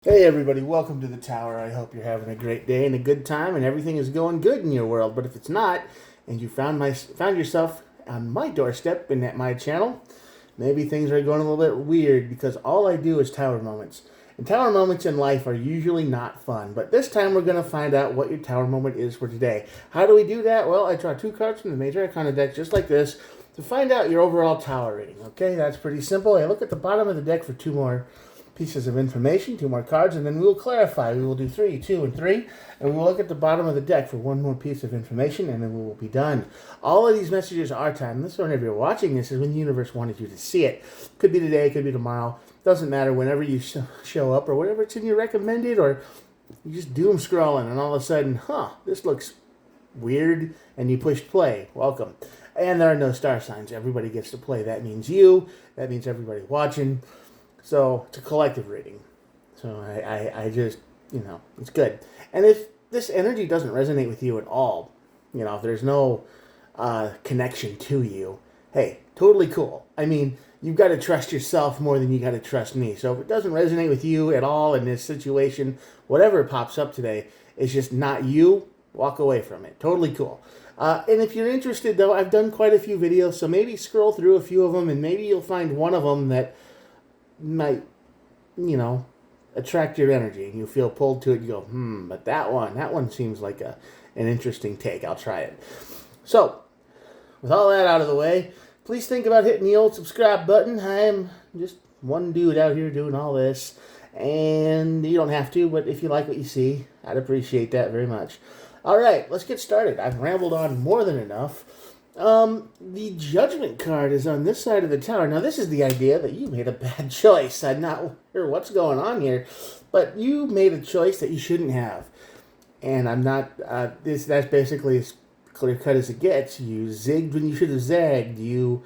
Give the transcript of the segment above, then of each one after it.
Hey everybody, welcome to the tower. I hope you're having a great day and a good time and everything is going good in your world. But if it's not, and you found yourself on my doorstep and at my channel, maybe things are going a little bit weird because all I do is tower moments. And tower moments in life are usually not fun. But this time we're going to find out what your tower moment is for today. How do we do that? Well, I draw two cards from the Major Arcana deck just like this to find out your overall tower rating. Okay, that's pretty simple. I look at the bottom of the deck for two more pieces of information, two more cards, and then we will clarify. We will do 3, 2, and 3, and we will look at the bottom of the deck for one more piece of information, and then we will be done. All of these messages are timeless, so whenever you're watching this is when the universe wanted you to see it. Could be today, could be tomorrow. Doesn't matter, whenever you show up, or whatever it's in your recommended, or you just doom scrolling, and all of a sudden, this looks weird, and you push play. Welcome. And there are no star signs. Everybody gets to play. That means you. That means everybody watching. So it's a collective reading. So I just, it's good. And if this energy doesn't resonate with you at all, if there's no connection to you, hey, totally cool. I mean, you've got to trust yourself more than you got to trust me. So if it doesn't resonate with you at all in this situation, whatever pops up today is just not you, walk away from it. Totally cool. And if you're interested, though, I've done quite a few videos, so maybe scroll through a few of them, and maybe you'll find one of them that might, attract your energy, and you feel pulled to it. You go, but that one seems like an interesting take. I'll try it. So, with all that out of the way, please think about hitting the old subscribe button. I am just one dude out here doing all this, and you don't have to, but if you like what you see, I'd appreciate that very much. All right, let's get started. I've rambled on more than enough. The Judgment card is on this side of the tower. Now, this is the idea that you made a bad choice. I'm not sure what's going on here, but you made a choice that you shouldn't have. And I'm not, that's basically as clear cut as it gets. You zigged when you should have zagged. You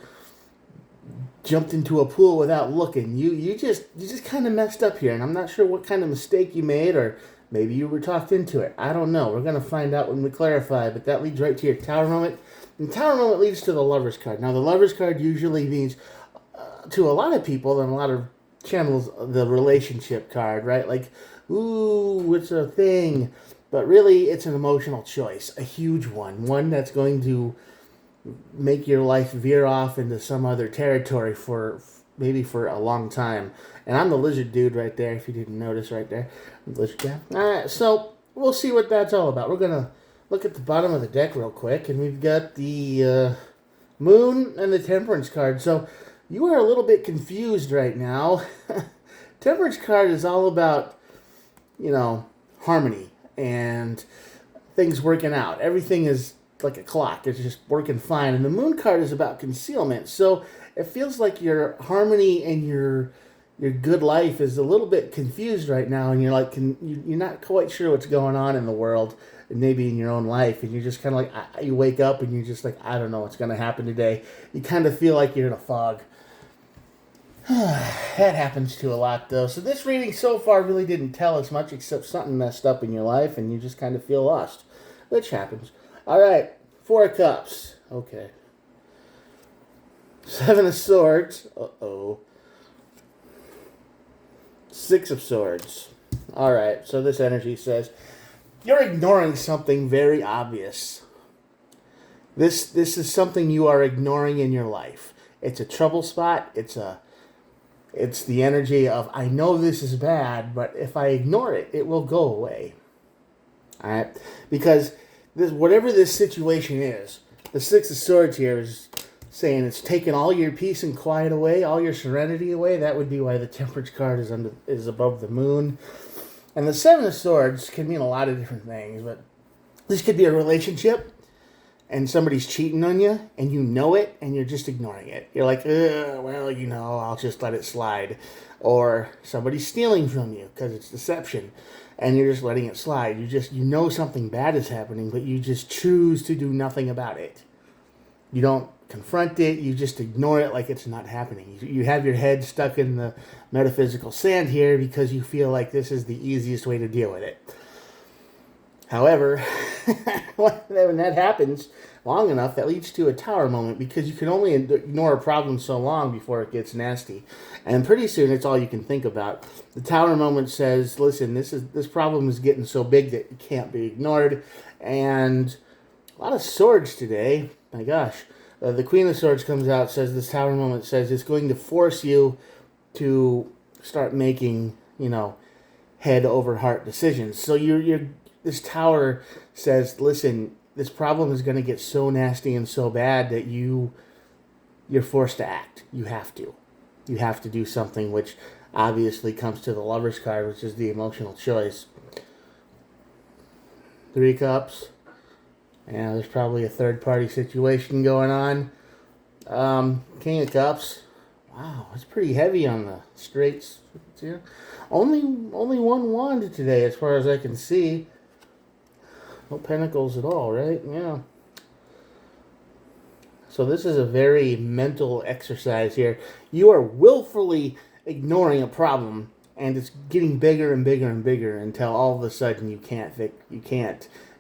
jumped into a pool without looking. You just kind of messed up here, and I'm not sure what kind of mistake you made, or maybe you were talked into it. I don't know. We're going to find out when we clarify, but that leads right to your tower moment. And tower moment leads to the Lover's card. Now, the Lover's card usually means, to a lot of people and a lot of channels, the relationship card, right? Like, ooh, it's a thing. But really, it's an emotional choice, a huge one. One that's going to make your life veer off into some other territory for maybe for a long time. And I'm the lizard dude right there, if you didn't notice right there. Lizard guy. All right, so we'll see what that's all about. We're going to look at the bottom of the deck real quick, and we've got the Moon and the Temperance card. So you are a little bit confused right now. Temperance card is all about, harmony and things working out. Everything is like a clock. It's just working fine. And the Moon card is about concealment. So it feels like your harmony and your good life is a little bit confused right now, and you're like, you're not quite sure what's going on in the world, and maybe in your own life, and you're just kind of like, you wake up and you're just like, I don't know what's going to happen today. You kind of feel like you're in a fog. That happens to a lot, though. So this reading so far really didn't tell us much, except something messed up in your life, and you just kind of feel lost, which happens. All right, 4 of Cups. Okay. 7 of Swords. Uh-oh. 6 of Swords. All right, so this energy says you're ignoring something very obvious. This is something you are ignoring in your life. It's a trouble spot. It's the energy of, I know this is bad, but if I ignore it, it will go away. All right, because whatever this situation is, the 6 of Swords here is saying it's taken all your peace and quiet away, all your serenity away. That would be why the Temperance card is above the Moon. And the 7 of Swords can mean a lot of different things, but this could be a relationship, and somebody's cheating on you, and you know it, and you're just ignoring it. You're like, well, I'll just let it slide. Or somebody's stealing from you because it's deception, and you're just letting it slide. You know something bad is happening, but you just choose to do nothing about it. You don't confront it, you just ignore it like it's not happening. You have your head stuck in the metaphysical sand here because you feel like this is the easiest way to deal with it. However, When that happens long enough, that leads to a tower moment because you can only ignore a problem so long before it gets nasty. And pretty soon it's all you can think about. The tower moment says, listen, this problem is getting so big that it can't be ignored. And a lot of swords today. My gosh. The Queen of Swords comes out, says this tower moment says it's going to force you to start making, head over heart decisions. So this tower says, listen, this problem is going to get so nasty and so bad that you're forced to act. You have to. You have to do something, which obviously comes to the Lover's card, which is the emotional choice. 3 cups. Yeah, there's probably a third-party situation going on. King of Cups. Wow, it's pretty heavy on the straights here. Only one wand today, as far as I can see. No pentacles at all, right? Yeah. So this is a very mental exercise here. You are willfully ignoring a problem, and it's getting bigger and bigger and bigger until all of a sudden you can't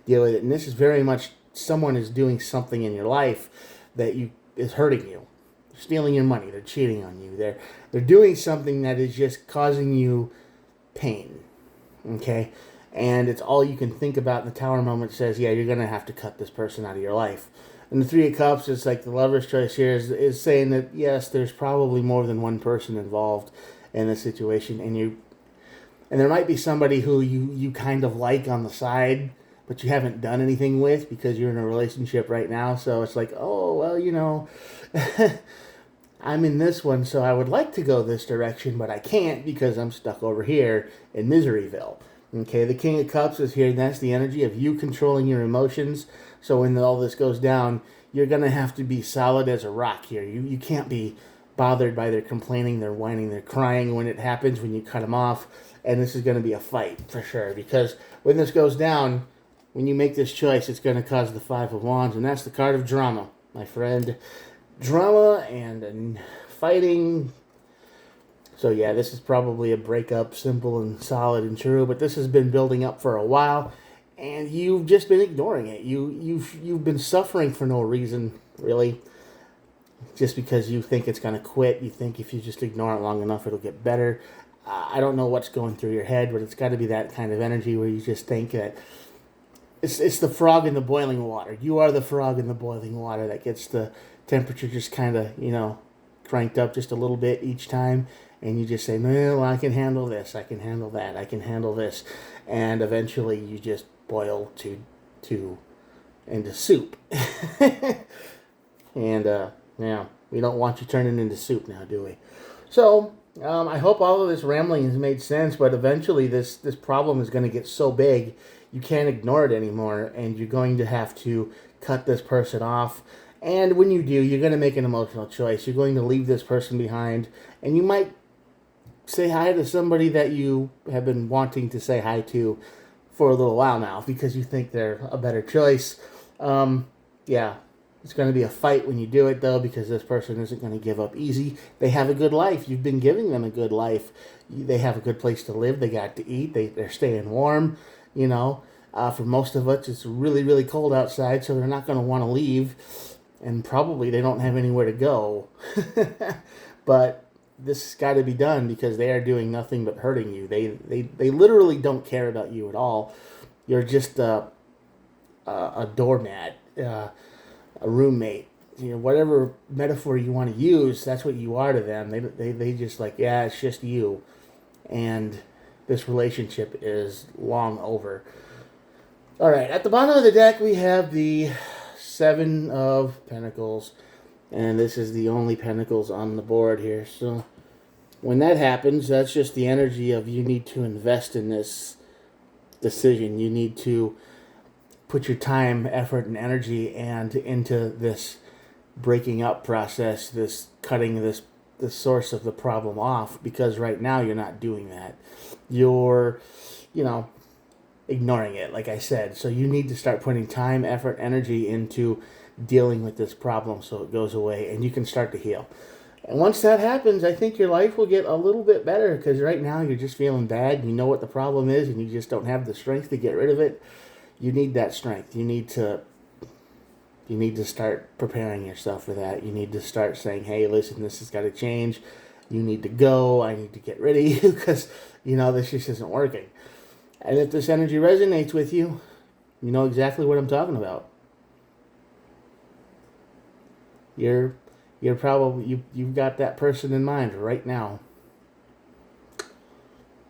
deal with it. And this is very much someone is doing something in your life that is hurting you. They're stealing your money. They're cheating on you. They're doing something that is just causing you pain. Okay? And it's all you can think about. The Tower moment says, yeah, you're going to have to cut this person out of your life. And the 3 of Cups is like the Lover's choice here is saying that, yes, there's probably more than one person involved in this situation. And there might be somebody who you kind of like on the side, but you haven't done anything with because you're in a relationship right now. So it's like, oh, well, I'm in this one, so I would like to go this direction, but I can't because I'm stuck over here in Miseryville. Okay, the King of Cups is here, and that's the energy of you controlling your emotions. So when all this goes down, you're going to have to be solid as a rock here. You can't be bothered by their complaining, their whining, their crying when it happens, when you cut them off. And this is going to be a fight, for sure. Because when this goes down, when you make this choice, it's going to cause the 5 of Wands. And that's the card of drama, my friend. Drama and fighting. So yeah, this is probably a breakup, simple and solid and true, but this has been building up for a while, and you've just been ignoring it. You've been suffering for no reason, really, just because you think it's going to quit. You think if you just ignore it long enough, it'll get better. I don't know what's going through your head, but it's got to be that kind of energy where you just think that it's the frog in the boiling water. You are the frog in the boiling water that gets the temperature just kind of, cranked up just a little bit each time. And you just say, no, I can handle this. I can handle that. I can handle this. And eventually you just boil into soup. And, yeah, we don't want you turning into soup now, do we? So, I hope all of this rambling has made sense, but eventually this problem is going to get so big you can't ignore it anymore, and you're going to have to cut this person off. And when you do, you're going to make an emotional choice. You're going to leave this person behind, and you might say hi to somebody that you have been wanting to say hi to for a little while now because you think they're a better choice. Yeah, it's going to be a fight when you do it, though, because this person isn't going to give up easy. They have a good life. You've been giving them a good life. They have a good place to live. They got to eat. They're staying warm, For most of us, it's really, really cold outside, so they're not going to want to leave. And probably they don't have anywhere to go. But this has got to be done because they are doing nothing but hurting you. They literally don't care about you at all. You're just a doormat, a roommate. Whatever metaphor you want to use, that's what you are to them. They just like, yeah, it's just you. And this relationship is long over. All right, at the bottom of the deck, we have the 7 of Pentacles, and this is the only Pentacles on the board here. So when that happens, that's just the energy of you need to invest in this decision. You need to put your time, effort, and energy into this breaking up process, this cutting the source of the problem off, because right now you're not doing that. You're, ignoring it, like I said. So you need to start putting time, effort, energy into dealing with this problem so it goes away and you can start to heal. And once that happens, I think your life will get a little bit better, because right now you're just feeling bad. You know what the problem is and you just don't have the strength to get rid of it. you need that strength. You need to start preparing yourself for that. You need to start saying, hey, listen, this has got to change. You need to go. I need to get rid of you because, this just isn't working. And if this energy resonates with you, you know exactly what I'm talking about. You're probably, you've got that person in mind right now.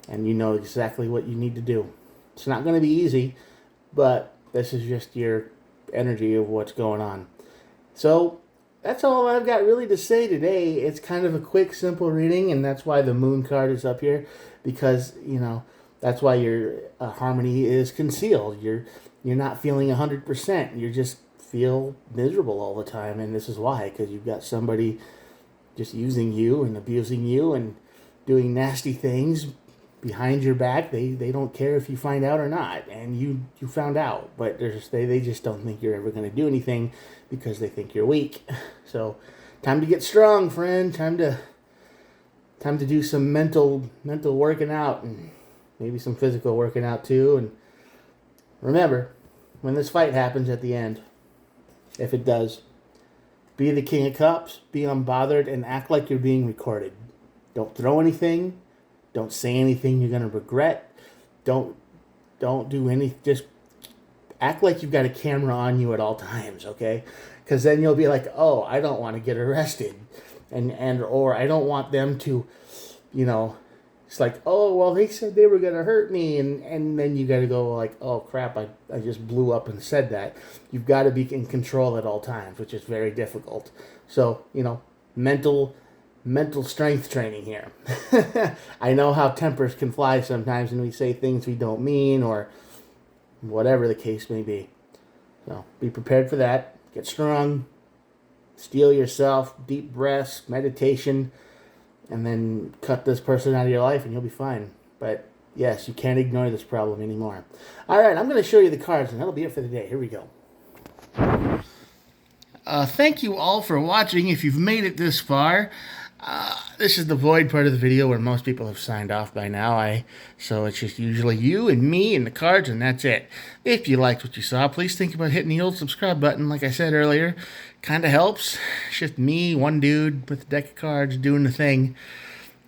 And you know exactly what you need to do. It's not going to be easy, but this is just your energy of what's going on. So that's all I've got really to say today. It's kind of a quick, simple reading, and that's why the moon card is up here, because that's why your harmony is concealed. You're not feeling 100%. You just feel miserable all the time, and this is why, because you've got somebody just using you and abusing you and doing nasty things behind your back. They don't care if you find out or not, and you found out, but they just don't think you're ever going to do anything because they think you're weak. So time to get strong, friend. Time to do some mental working out, and maybe some physical working out too. And remember, when this fight happens at the end, if it does, be the King of Cups, be unbothered, and act like you're being recorded. Don't throw anything. Don't say anything you're going to regret. Don't do anything. Just act like you've got a camera on you at all times, okay? Because then you'll be like, oh, I don't want to get arrested. Or I don't want them to, it's like, oh, well, they said they were going to hurt me. And then you got to go like, oh, crap, I just blew up and said that. You've got to be in control at all times, which is very difficult. So, mental strength training here. I know how tempers can fly sometimes and we say things we don't mean or whatever the case may be. So be prepared for that. Get strong. Steel yourself. Deep breaths. Meditation. And then cut this person out of your life and you'll be fine. But yes, you can't ignore this problem anymore. Alright, I'm going to show you the cards and that'll be it for the day. Here we go. Thank you all for watching. If you've made it this far, this is the void part of the video where most people have signed off by now. So it's just usually you and me and the cards, and that's it. If you liked what you saw, please think about hitting the old subscribe button. Like I said earlier, kind of helps. It's just me, one dude with a deck of cards doing the thing.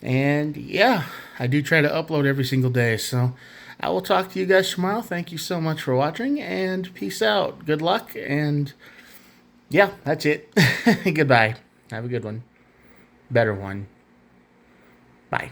And yeah, I do try to upload every single day. So I will talk to you guys tomorrow. Thank you so much for watching, and peace out. Good luck, and yeah, that's it. Goodbye. Have a good one. Better one. Bye.